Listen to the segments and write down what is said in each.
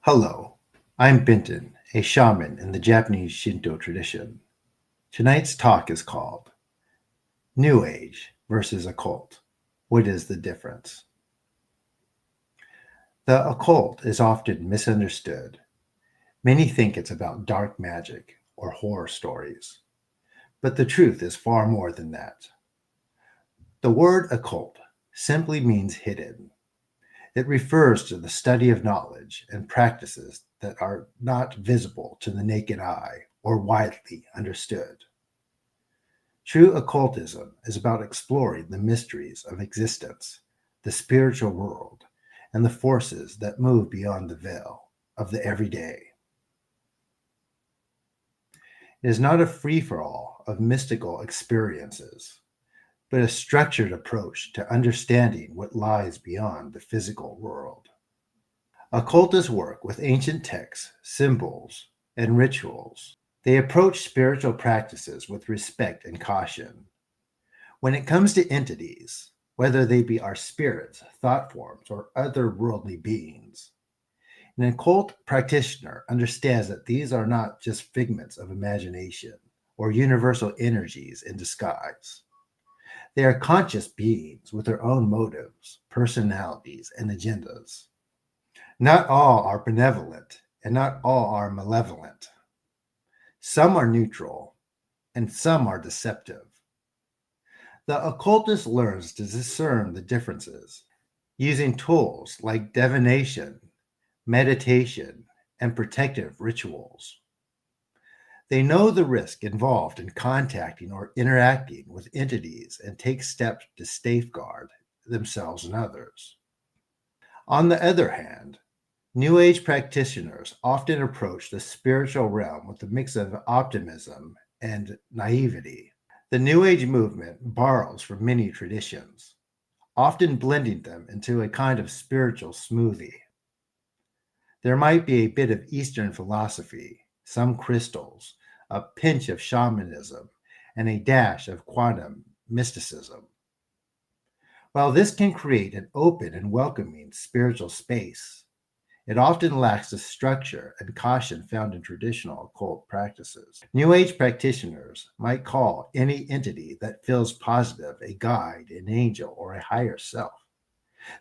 Hello, I'm Benton, a shaman in the Japanese Shinto tradition. Tonight's talk is called New Age versus Occult. What is the difference? The occult is often misunderstood. Many think it's about dark magic or horror stories, but the truth is far more than that. The word occult simply means hidden. It refers to the study of knowledge and practices that are not visible to the naked eye or widely understood. True occultism is about exploring the mysteries of existence, the spiritual world, and the forces that move beyond the veil of the everyday. It is not a free for all of mystical experiences, but a structured approach to understanding what lies beyond the physical world. Occultists work with ancient texts, symbols, and rituals. They approach spiritual practices with respect and caution. When it comes to entities, whether they be our spirits, thought forms, or otherworldly beings, an occult practitioner understands that these are not just figments of imagination or universal energies in disguise. They are conscious beings with their own motives, personalities, and agendas. Not all are benevolent, and not all are malevolent. Some are neutral, and some are deceptive. The occultist learns to discern the differences using tools like divination, meditation, and protective rituals. They know the risk involved in contacting or interacting with entities and take steps to safeguard themselves and others. On the other hand, New Age practitioners often approach the spiritual realm with a mix of optimism and naivety. The New Age movement borrows from many traditions, often blending them into a kind of spiritual smoothie. There might be a bit of Eastern philosophy, some crystals, a pinch of shamanism, and a dash of quantum mysticism. While this can create an open and welcoming spiritual space, it often lacks the structure and caution found in traditional occult practices. New Age practitioners might call any entity that feels positive a guide, an angel, or a higher self.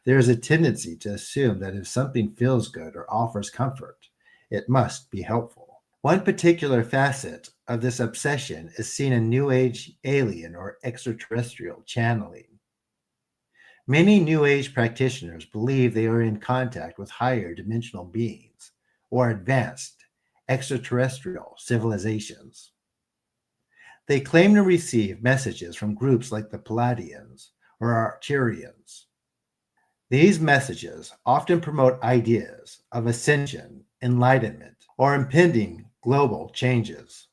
There is a tendency to assume that if something feels good or offers comfort, it must be helpful. One particular facet of this obsession is seen in New Age alien or extraterrestrial channeling. Many New Age practitioners believe they are in contact with higher dimensional beings or advanced extraterrestrial civilizations. They claim to receive messages from groups like the Palladians or Arcturians. These messages often promote ideas of ascension, enlightenment, or impending global changes.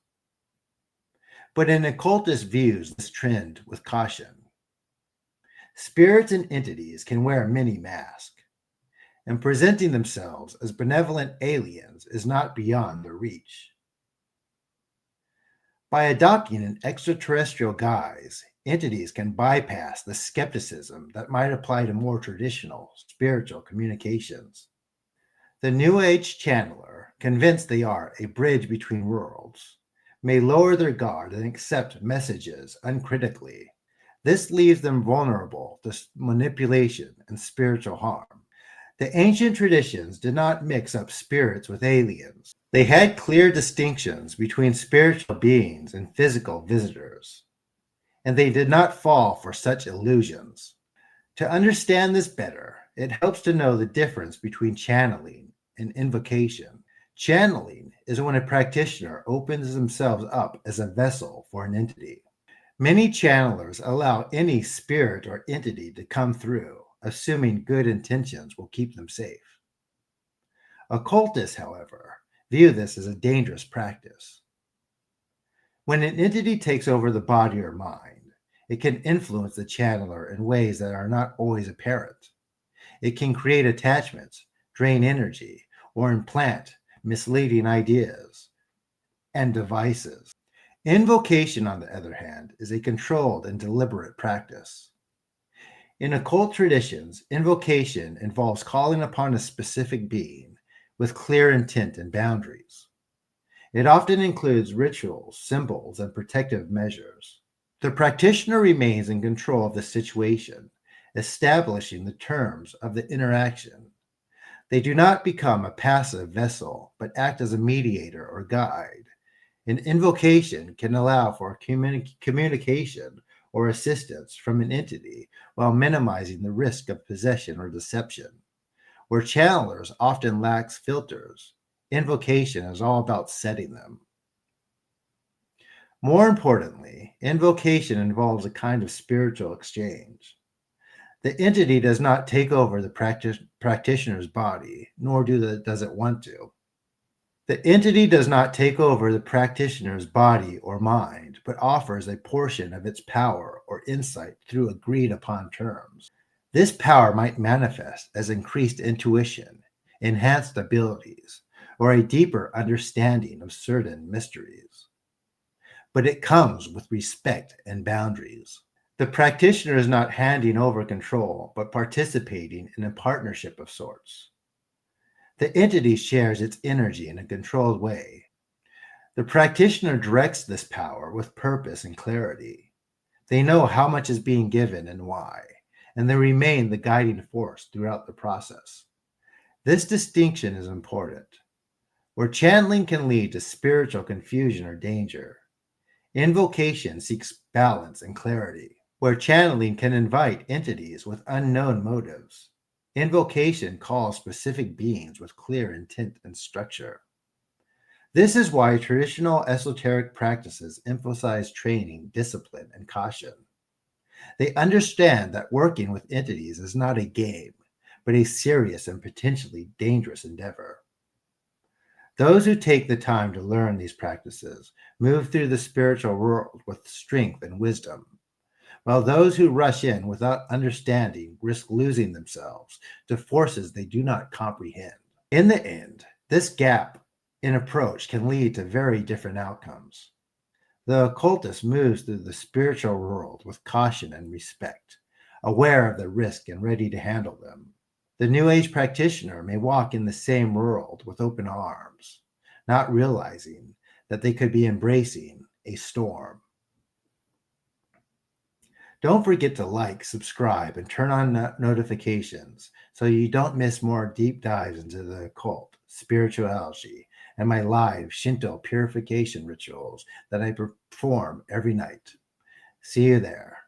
But an occultist views this trend with caution. Spirits and entities can wear many masks, and presenting themselves as benevolent aliens is not beyond their reach. By adopting an extraterrestrial guise, entities can bypass the skepticism that might apply to more traditional spiritual communications. The New Age channeler, convinced they are a bridge between worlds, may lower their guard and accept messages uncritically. This leaves them vulnerable to manipulation and spiritual harm. The ancient traditions did not mix up spirits with aliens. They had clear distinctions between spiritual beings and physical visitors, and they did not fall for such illusions. To understand this better, it helps to know the difference between channeling and invocation. Channeling is when a practitioner opens themselves up as a vessel for an entity. Many channelers allow any spirit or entity to come through, assuming good intentions will keep them safe. Occultists, however, view this as a dangerous practice. When an entity takes over the body or mind, it can influence the channeler in ways that are not always apparent. It can create attachments, drain energy, or implant misleading ideas and devices. Invocation, on the other hand, is a controlled and deliberate practice. In occult traditions, invocation involves calling upon a specific being, with clear intent and boundaries. It often includes rituals, symbols, and protective measures. The practitioner remains in control of the situation, establishing the terms of the interaction. They do not become a passive vessel, but act as a mediator or guide. An invocation can allow for communication or assistance from an entity while minimizing the risk of possession or deception. Where channelers often lack filters, invocation is all about setting them. More importantly, invocation involves a kind of spiritual exchange. The entity does not take over the practitioner's body, nor does it want to. The entity does not take over the practitioner's body or mind, but offers a portion of its power or insight through agreed upon terms. This power might manifest as increased intuition, enhanced abilities, or a deeper understanding of certain mysteries. But it comes with respect and boundaries. The practitioner is not handing over control, but participating in a partnership of sorts. The entity shares its energy in a controlled way. The practitioner directs this power with purpose and clarity. They know how much is being given and why, and they remain the guiding force throughout the process. This distinction is important. Where channeling can lead to spiritual confusion or danger, invocation seeks balance and clarity. Where channeling can invite entities with unknown motives, invocation calls specific beings with clear intent and structure. This is why traditional esoteric practices emphasize training, discipline, and caution. They understand that working with entities is not a game, but a serious and potentially dangerous endeavor. Those who take the time to learn these practices move through the spiritual world with strength and wisdom, while those who rush in without understanding risk losing themselves to forces they do not comprehend. In the end, this gap in approach can lead to very different outcomes. The occultist moves through the spiritual world with caution and respect, aware of the risk and ready to handle them. The New Age practitioner may walk in the same world with open arms, not realizing that they could be embracing a storm. Don't forget to like, subscribe, and turn on notifications so you don't miss more deep dives into the occult, spirituality, and my live Shinto purification rituals that I perform every night. See you there.